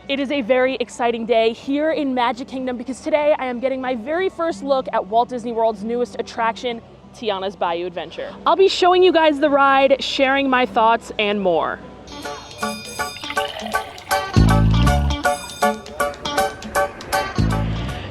It is a very exciting day here in Magic Kingdom because today I am getting my very first look at Walt Disney World's newest attraction, Tiana's Bayou Adventure. I'll be showing you guys the ride, sharing my thoughts, and more.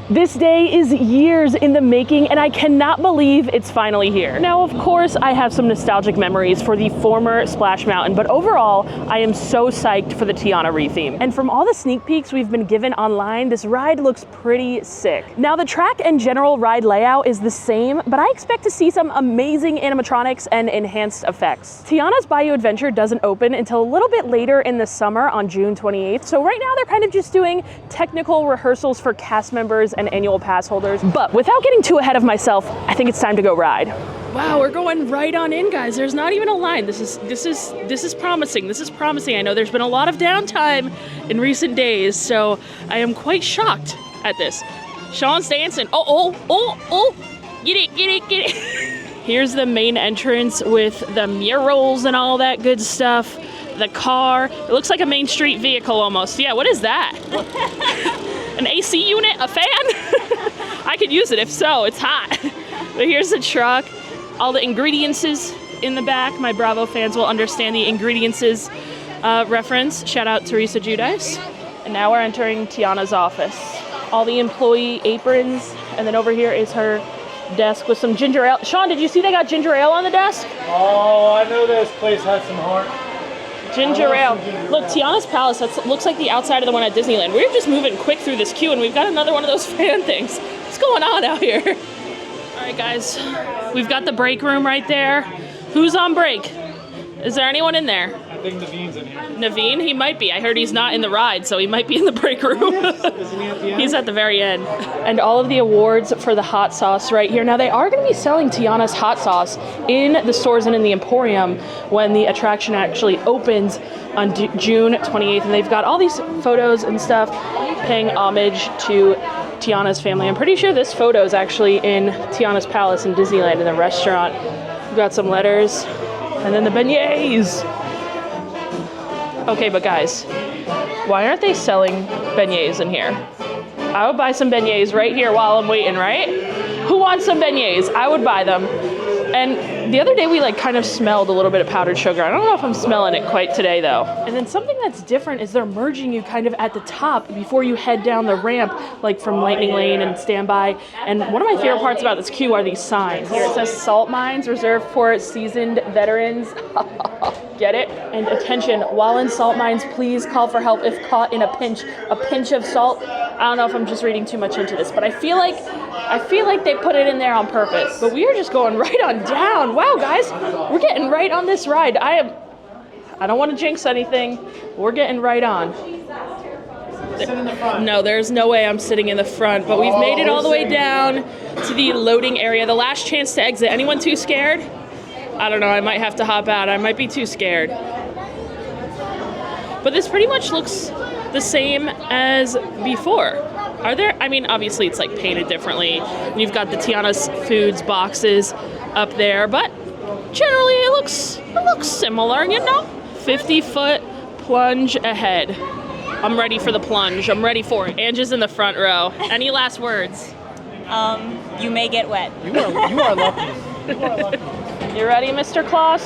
This day is years in the making and I cannot believe it's finally here. Now, of course, I have some nostalgic memories for the former Splash Mountain, but overall, I am so psyched for the Tiana retheme. And from all the sneak peeks we've been given online, this ride looks pretty sick. Now, the track and general ride layout is the same, but I expect to see some amazing animatronics and enhanced effects. Tiana's Bayou Adventure doesn't open until a little bit later in the summer on June 28th, so right now they're kind of just doing technical rehearsals for cast members and annual pass holders. But without getting too ahead of myself, I think it's time to go ride. Wow, we're going right on in, guys. There's not even a line. This is promising. This is promising. I know there's been a lot of downtime in recent days, so I am quite shocked at this. Sean's dancing. Oh, get it. Here's the main entrance with the murals and all that good stuff. The car. It looks like a Main Street vehicle almost. Yeah, what is that? An AC unit? A fan? I could use it if so, it's hot. But here's the truck, all the ingredients in the back. My Bravo fans will understand the ingredients reference. Shout out Teresa Giudice. And now we're entering Tiana's office. All the employee aprons, and then over here is her desk with some ginger ale. Sean, did you see they got ginger ale on the desk? Oh, I know this place has some heart. Ginger ale. Look, Tiana's Palace, that looks like the outside of the one at Disneyland. We're just moving quick through this queue and we've got another one of those fan things. What's going on out here? All right, guys, we've got the break room right there. Who's on break? Is there anyone in there? I think Naveen's in here. Naveen? He might be. I heard he's not in the ride, so he might be in the break room. Isn't he at the end? He's at the very end. And all of the awards for the hot sauce right here. Now, they are going to be selling Tiana's hot sauce in the stores and in the Emporium when the attraction actually opens on June 28th. And they've got all these photos and stuff paying homage to Tiana's family. I'm pretty sure this photo is actually in Tiana's Palace in Disneyland in the restaurant. We've got some letters. And then the beignets. Okay, but guys, why aren't they selling beignets in here? I would buy some beignets right here while I'm waiting, right? Who wants some beignets? I would buy them. And the other day we kind of smelled a little bit of powdered sugar. I don't know if I'm smelling it quite today though. And then something that's different is they're merging you kind of at the top before you head down the ramp, like from Lightning Lane and Standby. And one of my favorite parts about this queue are these signs. Here it says salt mines reserved for seasoned veterans. Get it? And attention, while in salt mines, please call for help if caught in a pinch of salt. I don't know if I'm just reading too much into this, but I feel like they put it in there on purpose. But we are just going right on down. Wow, guys, we're getting right on this ride. I don't want to jinx anything. We're getting right on. Sit in the front. No, there's no way I'm sitting in the front, but we've made it all the way down to the loading area. The last chance to exit. Anyone too scared? I don't know, I might have to hop out. I might be too scared. But this pretty much looks the same as before. Are there? I mean, obviously it's painted differently. You've got the Tiana's Foods boxes up there, but generally it looks similar, you know? 50-foot plunge ahead. I'm ready for the plunge. I'm ready for it. Angie's in the front row. Any last words? You may get wet. You are lucky. You are lucky. You ready, Mr. Klaus?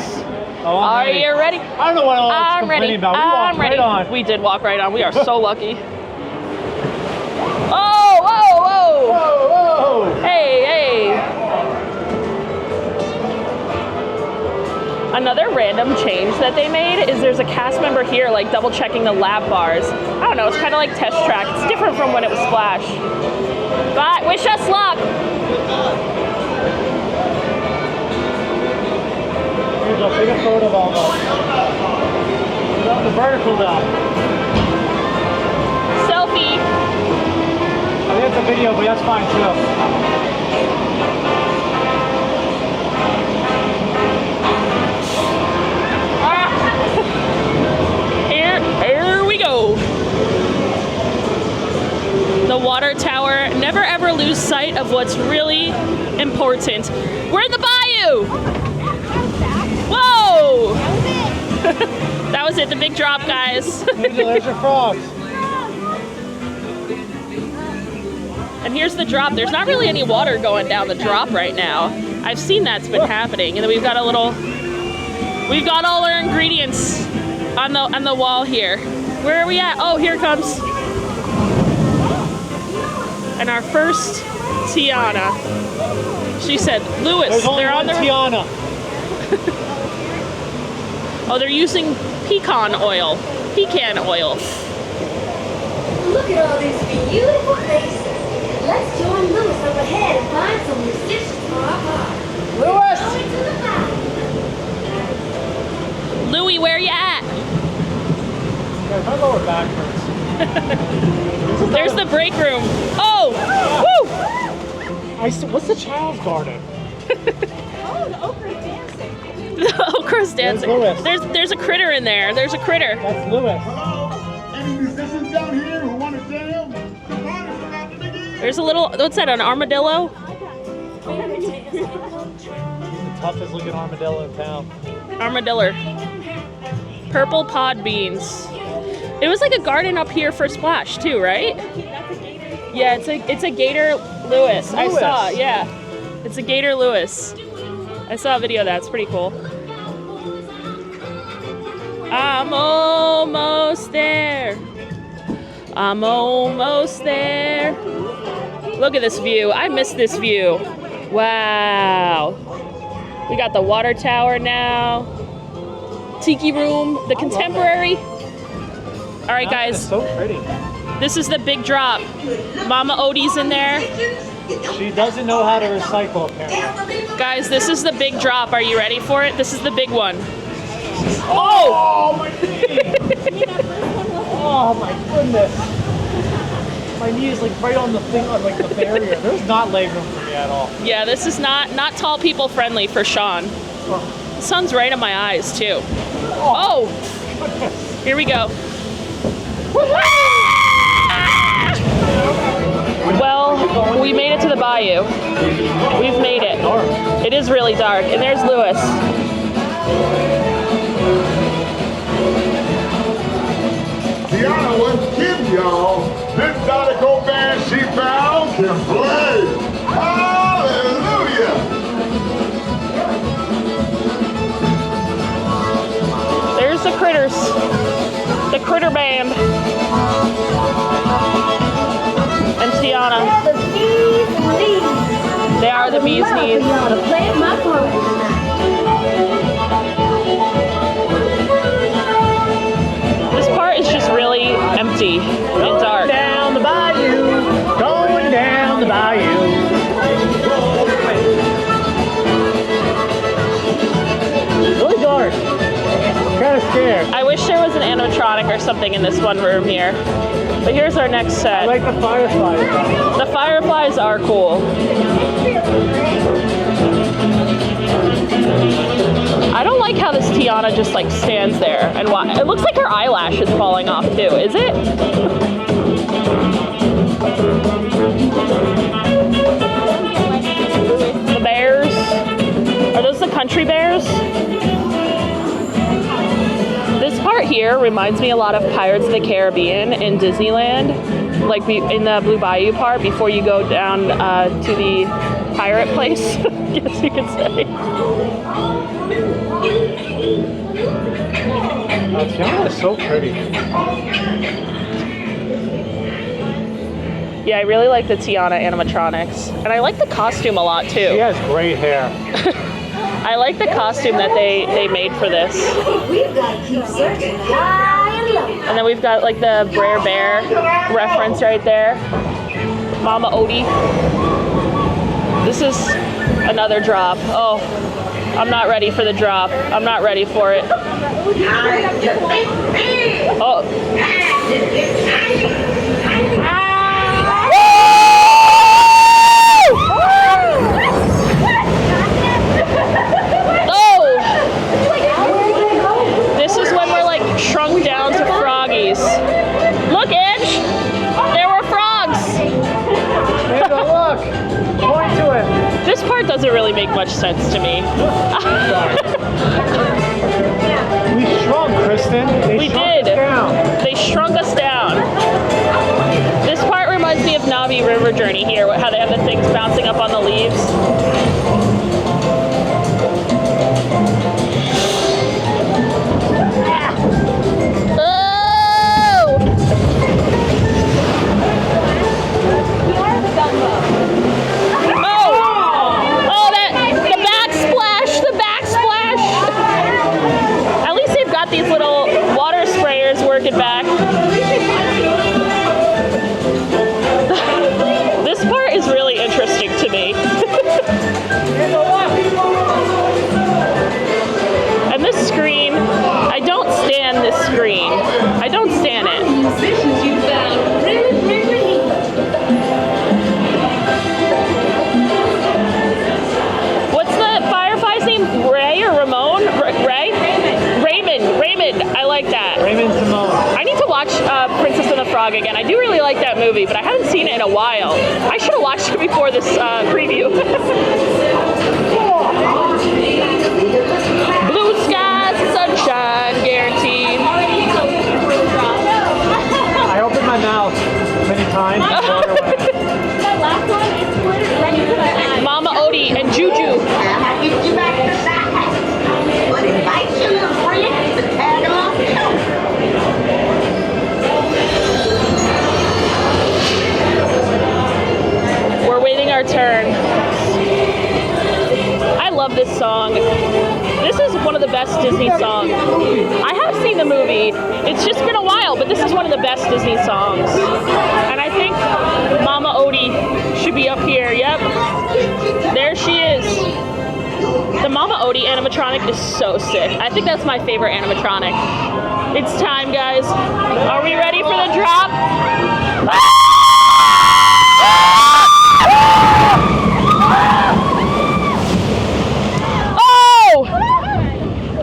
Oh, Are you ready? I don't know what I'm complaining about. We walked right on. We did walk right on. We are so lucky. Oh, whoa, whoa. Whoa, whoa. Hey. Another random change that they made is there's a cast member here double checking the lab bars. I don't know, it's kind of like test track. It's different from when it was Splash. But wish us luck. I'll take a photo of all those. The vertical now. Selfie. I think it's a video, but that's fine too. Here we go. The water tower. Never ever lose sight of what's really important. We're in the bayou. Whoa! That was it, the big drop, guys. There's your frogs. And here's the drop. There's not really any water going down the drop right now. I've seen that's been happening. And then we've got a little, we've got all our ingredients on the wall here. Where are we at? Oh, here it comes. And our first Tiana. She said, Lewis, There's only they're on one the Tiana. Oh, they're using pecan oil. Pecan oil. Look at all these beautiful faces. Let's join Lewis up ahead and find some musicians for our party. Lewis! Going to the back. Louie, where you at? Guys, my lower back hurts. There's the break room. Oh! Woo! What's the child's garden? Oh, the okra's dancing. The okra's dancing. Lewis. There's a critter in there. There's a critter. That's Lewis. Hello? Any musicians down here who want to jam? The party's about to begin. There's a little, what's that, an armadillo? The toughest looking armadillo in town. Armadillo. Purple pod beans. It was like a garden up here for Splash too, right? Yeah, it's a gator Lewis. I saw, yeah. It's a gator Lewis. I saw a video of that. It's pretty cool. I'm almost there. I'm almost there. Look at this view. I miss this view. Wow. We got the water tower now. Tiki room, the contemporary. All right, It's guys. so pretty. This is the big drop. Mama Odie's in there. She doesn't know how to recycle, apparently. Guys, this is the big drop. Are you ready for it? This is the big one. Oh, my knee! Oh, my goodness. My knee is like right on the thing, on like the barrier. There's not leg room for me at all. Yeah, this is not tall people friendly for Sean. The sun's right in my eyes too. Oh, here we go. Well, we made it to the bayou. We've made it. It is really dark. And there's Lewis. Tiana was kidding, y'all. This Donico band she found can play. Hallelujah! There's the critters. The critter band. And Tiana. The bees knees. They are the bee's knees. Y'all to play at my party tonight. This part is just really empty and dark. Down the bayou, going down the bayou. Really dark. Kind of scared. I wish there was an animatronic or something in this one room here. But here's our next I set. like the fireflies. The fireflies are cool. I don't like how this Tiana just like stands there and it looks like her eyelash is falling off too. Is it? The bears? Are those the country bears? This part here reminds me a lot of Pirates of the Caribbean in Disneyland, like in the Blue Bayou part before you go down to the pirate place, I guess you could say. Tiana is so pretty. Yeah, I really like the Tiana animatronics. And I like the costume a lot She too. has great hair. I like the costume that they made for this. We've got to keep searching high and low. And then we've got like the Brer Bear reference right there. Mama Odie. This is another drop. Oh, I'm not ready for the drop. I'm not ready for it. Oh. This is when we're like shrunk down to froggies. Look, Edge! There were frogs! Amanda, look! Point to it. This part doesn't really make much sense to me. We shrunk, Kristen. We shrunk did. us down. They shrunk us down. This part reminds me of Navi River river journey here, how they have the things bouncing up on the leaves. These little water sprayers working back. This part is really interesting to me. And this screen, I don't stand this screen. I don't stand it. What's the firefly's name? Ray or Ramon? Ray? Raymond, I like that. Raymond Simone. I need to watch Princess and the Frog again. I do really like that movie, but I haven't seen it in a while. I should have watched it before this preview. Blue skies, sunshine, guaranteed. I opened my mouth many times. That last one is glittered right into my eye. Mama Odie and Juju. We're waiting our turn. I love this song. This is one of the best Disney songs. I have seen the movie. It's just been a while, but this is one of the best Disney songs. And I think Mama Odie should be up here. Yep. There she is. The Mama Odie animatronic is so sick. I think that's my favorite animatronic. It's time, guys. Are we ready for the drop? Oh!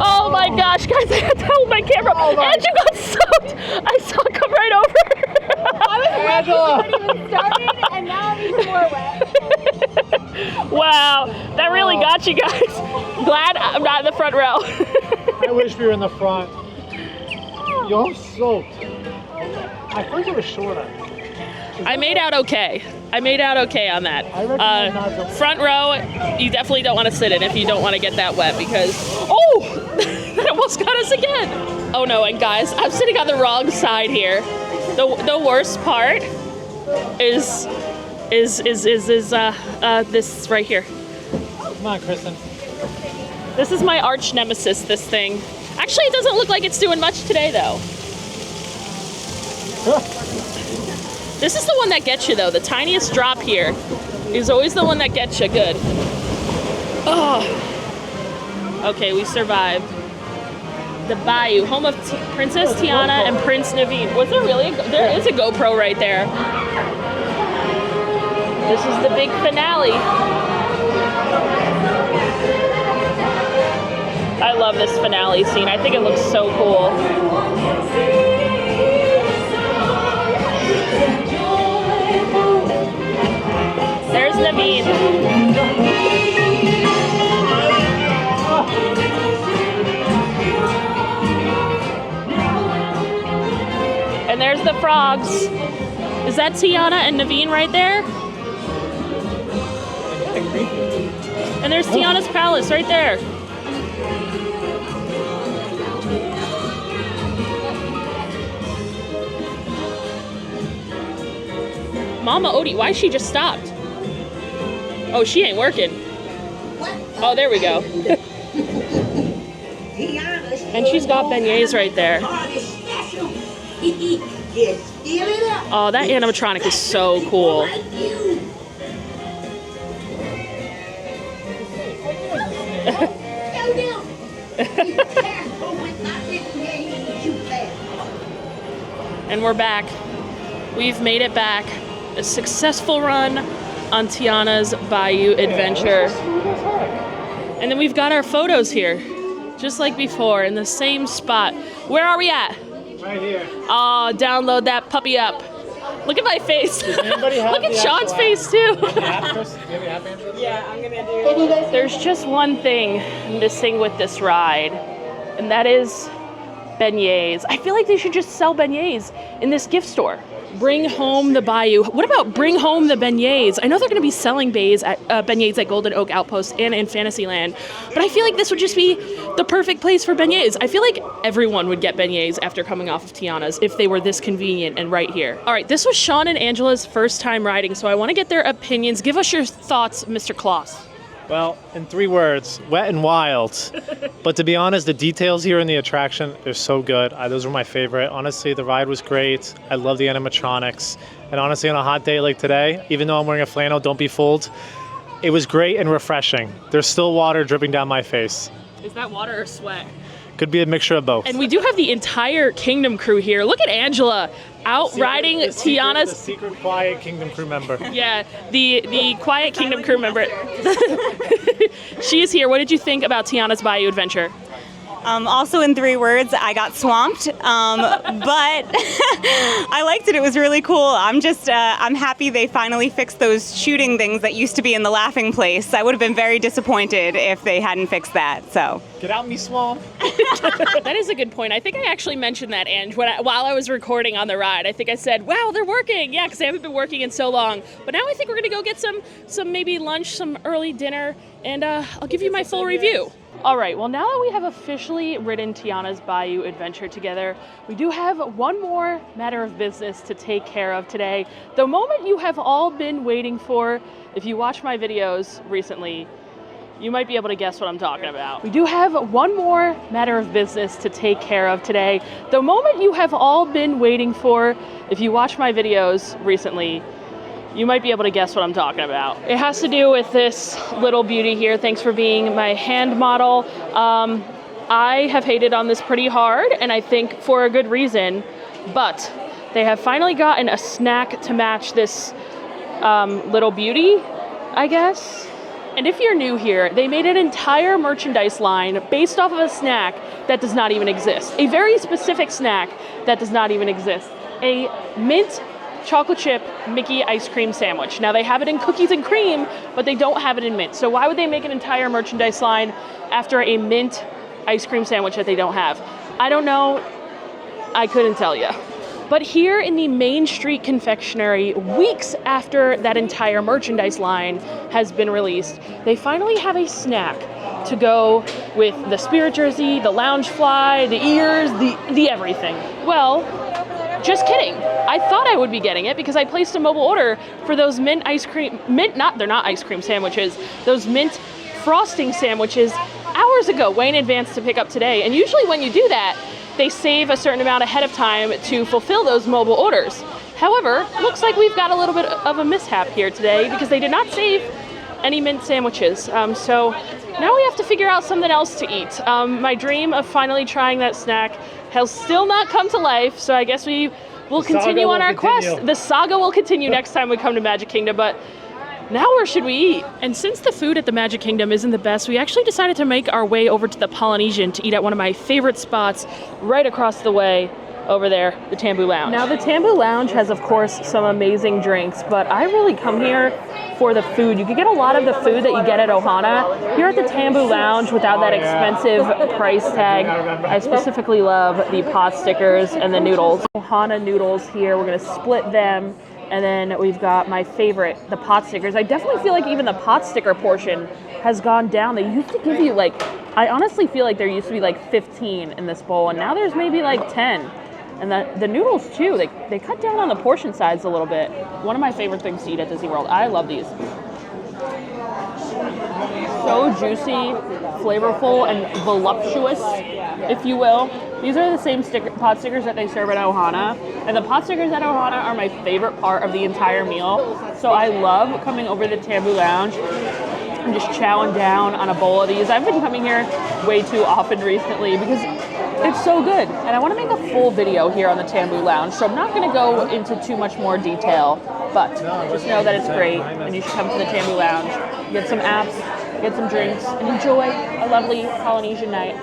Oh my gosh, guys, I had to hold my camera. Andrew got soaked. I saw it come right over. I was ready when it even started, and now I'm even more wet. Wow, that really got you guys. Glad I'm not in the front row. I wish we were in the front. Yo, I'm soaked. I think it was shorter. I made out okay. I made out okay on that. I recommend not to- Front row, you definitely don't want to sit in if you don't want to get that wet because, oh, that almost got us again. Oh no, and guys, I'm sitting on the wrong side here. The worst part is this right here. Come on, Kristen. This is my arch nemesis, this thing. Actually, it doesn't look like it's doing much today, though. This is the one that gets you, though. The tiniest drop here is always the one that gets you good. Oh. Okay, we survived. The Bayou, home of Princess Tiana and Prince Naveen. Was there really? There is a GoPro right there. This is the big finale. I love this finale scene. I think it looks so cool. There's Naveen. And there's the frogs. Is that Tiana and Naveen right there? And there's Tiana's palace right there. Mama Odie, why she just stopped? Oh, she ain't working. Oh, there we go. And she's got beignets right there. Oh, that animatronic is so cool. And we're back. We've made it back. A successful run on Tiana's Bayou adventure. And then we've got our photos here, just like before, in the same spot. Where are we at? Right here. Oh, download that puppy up. Look at my face. anybody have Look at the Sean's actual face too. Yeah, I'm gonna do it. There's just one thing missing with this ride, and that is beignets. I feel like they should just sell beignets in this gift store. Bring home the Bayou. What about bring home the beignets? I know they're going to be selling beignets at Golden Oak Outpost and in Fantasyland, but I feel like this would just be the perfect place for beignets. I feel like everyone would get beignets after coming off of Tiana's if they were this convenient and right here. All right, this was Sean and Angela's first time riding, so I want to get their opinions. Give us your thoughts, Mr. Kloss. Well, in 3 words, wet and wild. But to be honest, the details here in the attraction, they're so good. Those were my favorite. Honestly, the ride was great. I love the animatronics. And honestly, on a hot day like today, even though I'm wearing a flannel, don't be fooled, it was great and refreshing. There's still water dripping down my face. Is that water or sweat? Could be a mixture of both. And we do have the entire Kingdom crew here. Look at Angela out riding Tiana's. The secret quiet Kingdom crew member. Yeah, the quiet Kingdom crew member. She is here. What did you think about Tiana's Bayou Adventure? Also in 3 words, I got swamped, but I liked it. It was really cool. I'm happy they finally fixed those shooting things that used to be in the laughing place. I would have been very disappointed if they hadn't fixed that, so. Get out me swamp. That is a good point. I think I actually mentioned that, Ange, while I was recording on the ride. I think I said, wow, they're working. Yeah, because they haven't been working in so long. But now I think we're going to go get some maybe lunch, some early dinner, and I'll give you my full review. All right, well, now that we have officially ridden Tiana's Bayou Adventure together, we do have one more matter of business to take care of today. The moment you have all been waiting for. If you watch my videos recently, you might be able to guess what I'm talking about. We do have one more matter of business to take care of today. The moment you have all been waiting for. If you watch my videos recently, you might be able to guess what I'm talking about. It has to do with this little beauty here. Thanks for being my hand model. I have hated on this pretty hard, and I think for a good reason, but they have finally gotten a snack to match this little beauty, I guess. And if you're new here, they made an entire merchandise line based off of a snack that does not even exist. A very specific snack that does not even exist. A mint chocolate chip Mickey ice cream sandwich. Now they have it in cookies and cream, but they don't have it in mint. So why would they make an entire merchandise line after a mint ice cream sandwich that they don't have? I don't know. I couldn't tell you. But here in the Main Street Confectionery, weeks after that entire merchandise line has been released, they finally have a snack to go with the Spirit Jersey, the Loungefly, the ears, the everything. Well, just kidding. I thought I would be getting it because I placed a mobile order for those they're not ice cream sandwiches, those mint frosting sandwiches hours ago, way in advance to pick up today. And usually when you do that, they save a certain amount ahead of time to fulfill those mobile orders. However, looks like we've got a little bit of a mishap here today because they did not save any mint sandwiches. So now we have to figure out something else to eat. My dream of finally trying that snack has still not come to life, so I guess we will continue on our quest. The saga will continue next time we come to Magic Kingdom, but now where should we eat? And since the food at the Magic Kingdom isn't the best, we actually decided to make our way over to the Polynesian to eat at one of my favorite spots right across the way over there, the Tambu Lounge. Now the Tambu Lounge has, of course, some amazing drinks, but I really come here for the food. You can get a lot of the food that you get at Ohana here at the Tambu Lounge without that expensive price tag. I specifically love the pot stickers and the noodles. Ohana noodles here, we're gonna split them. And then we've got my favorite, the pot stickers. I definitely feel like even the pot sticker portion has gone down. They used to give you I honestly feel like there used to be 15 in this bowl, and now there's maybe 10. And the noodles too, they cut down on the portion size a little bit. One of my favorite things to eat at Disney World. I love these. So juicy, flavorful, and voluptuous, if you will. These are the same pot stickers that they serve at Ohana. And the pot stickers at Ohana are my favorite part of the entire meal. So I love coming over to the Tambu Lounge and just chowing down on a bowl of these. I've been coming here way too often recently because it's so good. And I want to make a full video here on the Tambu Lounge, so I'm not going to go into too much more detail, but just know that it's great and you should come to the Tambu Lounge, get some apps, get some drinks, and enjoy a lovely Polynesian night.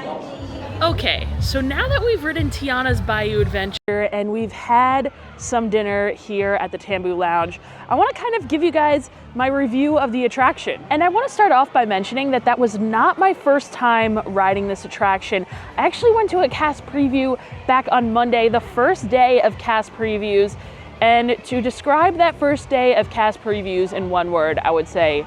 Okay, so now that we've ridden Tiana's Bayou Adventure and we've had some dinner here at the Tambu Lounge, I want to kind of give you guys my review of the attraction. And I want to start off by mentioning that that was not my first time riding this attraction. I actually went to a cast preview back on Monday, the first day of cast previews. And to describe that first day of cast previews in one word, I would say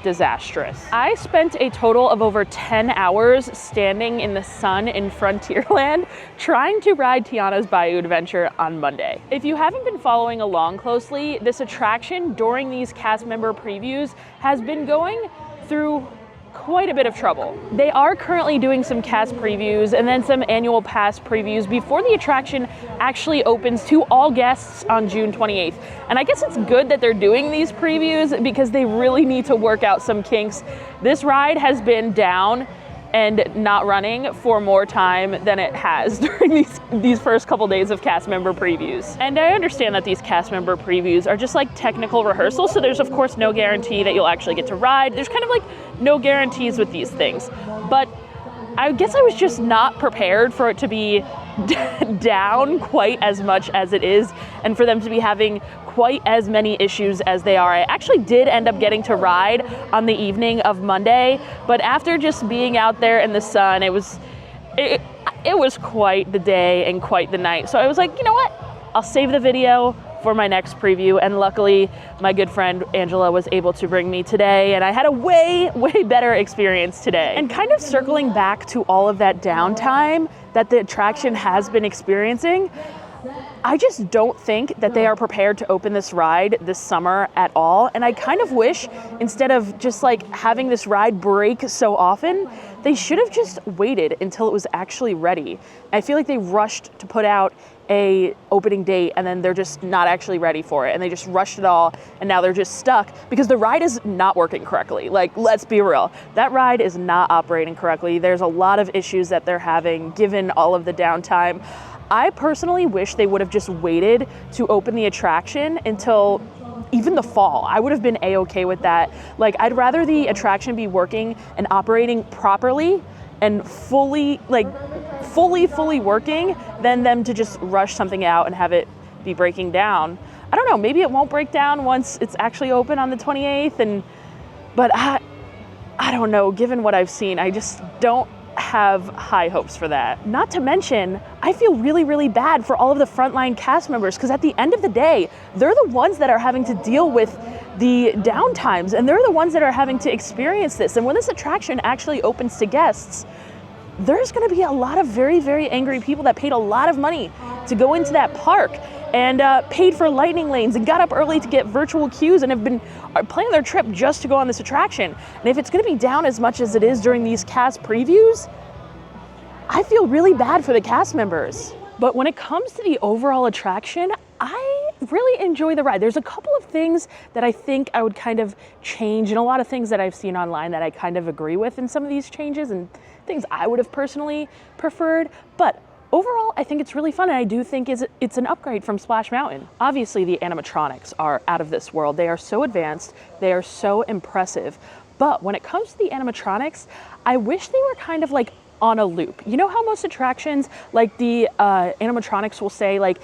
disastrous. I spent a total of over 10 hours standing in the sun in Frontierland trying to ride Tiana's Bayou Adventure on Monday. If you haven't been following along closely, this attraction during these cast member previews has been going through quite a bit of trouble. They are currently doing some cast previews and then some annual pass previews before the attraction actually opens to all guests on June 28th. And I guess it's good that they're doing these previews because they really need to work out some kinks. This ride has been down and not running for more time than it has during these first couple days of cast member previews. And I understand that these cast member previews are just like technical rehearsals, so there's of course no guarantee that you'll actually get to ride. There's kind of like no guarantees with these things. But I guess I was just not prepared for it to be down quite as much as it is and for them to be having quite as many issues as they are. I actually did end up getting to ride on the evening of Monday, but after just being out there in the sun, it was quite the day and quite the night. So I was like, you know what? I'll save the video for my next preview, and luckily my good friend Angela was able to bring me today, and I had a way better experience today. And kind of circling back to all of that downtime that the attraction has been experiencing, I just don't think that they are prepared to open this ride this summer at all. And I kind of wish, instead of just like having this ride break so often, they should have just waited until it was actually ready. I feel like they rushed to put out a opening date and then they're just not actually ready for it, and they just rushed it all, and now they're just stuck because the ride is not working correctly. Like, let's be real, that ride is not operating correctly. There's a lot of issues that they're having given all of the downtime. I personally wish they would have just waited to open the attraction until even the fall. I would have been a-okay with that. Like, I'd rather the attraction be working and operating properly and fully working than them to just rush something out and have it be breaking down. I don't know, maybe it won't break down once it's actually open on the 28th, but I don't know, given what I've seen, I just don't have high hopes for that. Not to mention, I feel really bad for all of the frontline cast members, because at the end of the day, they're the ones that are having to deal with the downtimes, and they're the ones that are having to experience this. And when this attraction actually opens to guests, there's going to be a lot of very angry people that paid a lot of money to go into that park and paid for lightning lanes and got up early to get virtual queues and are planning their trip just to go on this attraction. And if it's going to be down as much as it is during these cast previews, I feel really bad for the cast members. But when it comes to the overall attraction, I really enjoy the ride. There's a couple of things that I think I would kind of change, and a lot of things that I've seen online that I kind of agree with in some of these changes, and things I would have personally preferred. But overall, I think it's really fun, and I do think it's an upgrade from Splash Mountain. Obviously, the animatronics are out of this world. They are so advanced, they are so impressive. But when it comes to the animatronics, I wish they were kind of like on a loop. You know how most attractions, like the animatronics will say like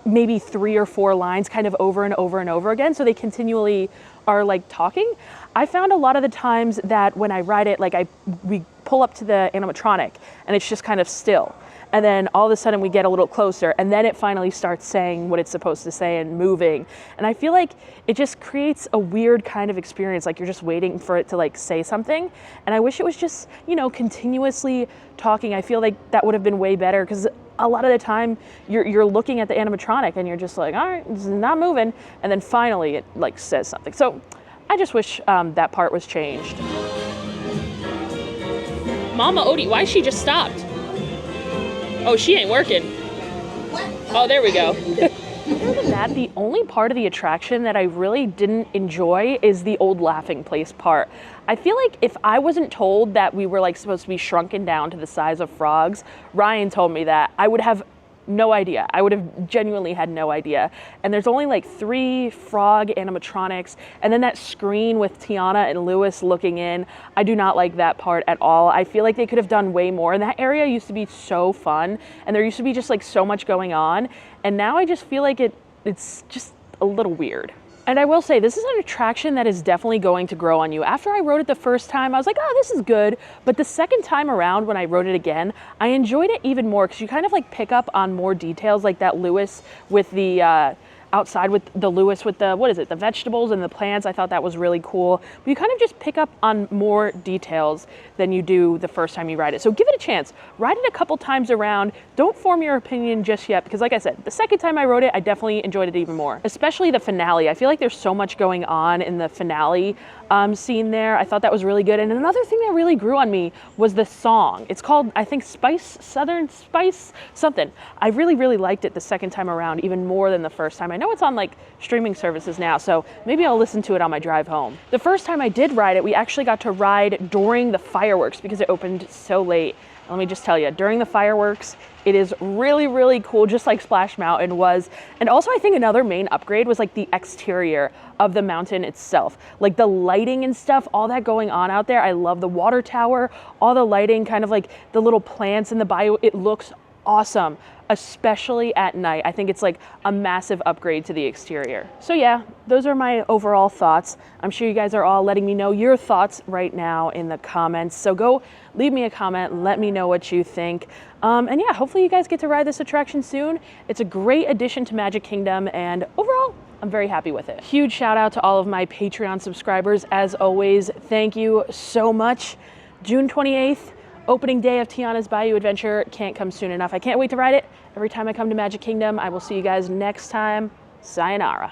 maybe 3 or 4 lines kind of over and over and over again, so they continually are like talking? I found a lot of the times that when I ride it, like we pull up to the animatronic and it's just kind of still. And then all of a sudden we get a little closer and then it finally starts saying what it's supposed to say and moving. And I feel like it just creates a weird kind of experience, like you're just waiting for it to like say something. And I wish it was just, you know, continuously talking. I feel like that would have been way better, because a lot of the time you're looking at the animatronic and you're just like, all right, this is not moving. And then finally it like says something. So I just wish that part was changed. Mama Odie, why she just stopped? Oh, she ain't working. Oh, there we go. Other than that, the only part of the attraction that I really didn't enjoy is the old laughing place part. I feel like if I wasn't told that we were like supposed to be shrunken down to the size of frogs, Ryan told me that, I would have no idea. I would have genuinely had no idea. And there's only like 3 frog animatronics, and then that screen with Tiana and Lewis looking in. I do not like that part at all. I feel like they could have done way more. And that area used to be so fun, and there used to be just like so much going on. And now I just feel like it's just a little weird. And I will say, this is an attraction that is definitely going to grow on you. After I rode it the first time, I was like, oh, this is good. But the second time around, when I rode it again, I enjoyed it even more because you kind of like pick up on more details, like that Lewis with the outside with the Lewis with the, what is it, the vegetables and the plants. I thought that was really cool. But you kind of just pick up on more details than you do the first time you ride it. So give it a chance. Ride it a couple times around. Don't form your opinion just yet, because like I said, the second time I rode it, I definitely enjoyed it even more. Especially the finale. I feel like there's so much going on in the finale scene there. I thought that was really good. And another thing that really grew on me was the song. It's called, I think, Southern Spice, something. I really, really liked it the second time around, even more than the first time. I know it's on like streaming services now, so maybe I'll listen to it on my drive home. The first time I did ride it, we actually got to ride during the fireworks because it opened so late. Let me just tell you, during the fireworks, it is really, really cool, just like Splash Mountain was. And also I think another main upgrade was like the exterior of the mountain itself. Like the lighting and stuff, all that going on out there. I love the water tower, all the lighting, kind of like the little plants in the bayou. It looks awesome, especially at night. I think it's like a massive upgrade to the exterior. So yeah, those are my overall thoughts. I'm sure you guys are all letting me know your thoughts right now in the comments. So go leave me a comment and let me know what you think. And yeah, hopefully you guys get to ride this attraction soon. It's a great addition to Magic Kingdom, and overall, I'm very happy with it. Huge shout out to all of my Patreon subscribers. As always, thank you so much. June 28th, opening day of Tiana's Bayou Adventure. Can't come soon enough. I can't wait to ride it every time I come to Magic Kingdom. I will see you guys next time. Sayonara.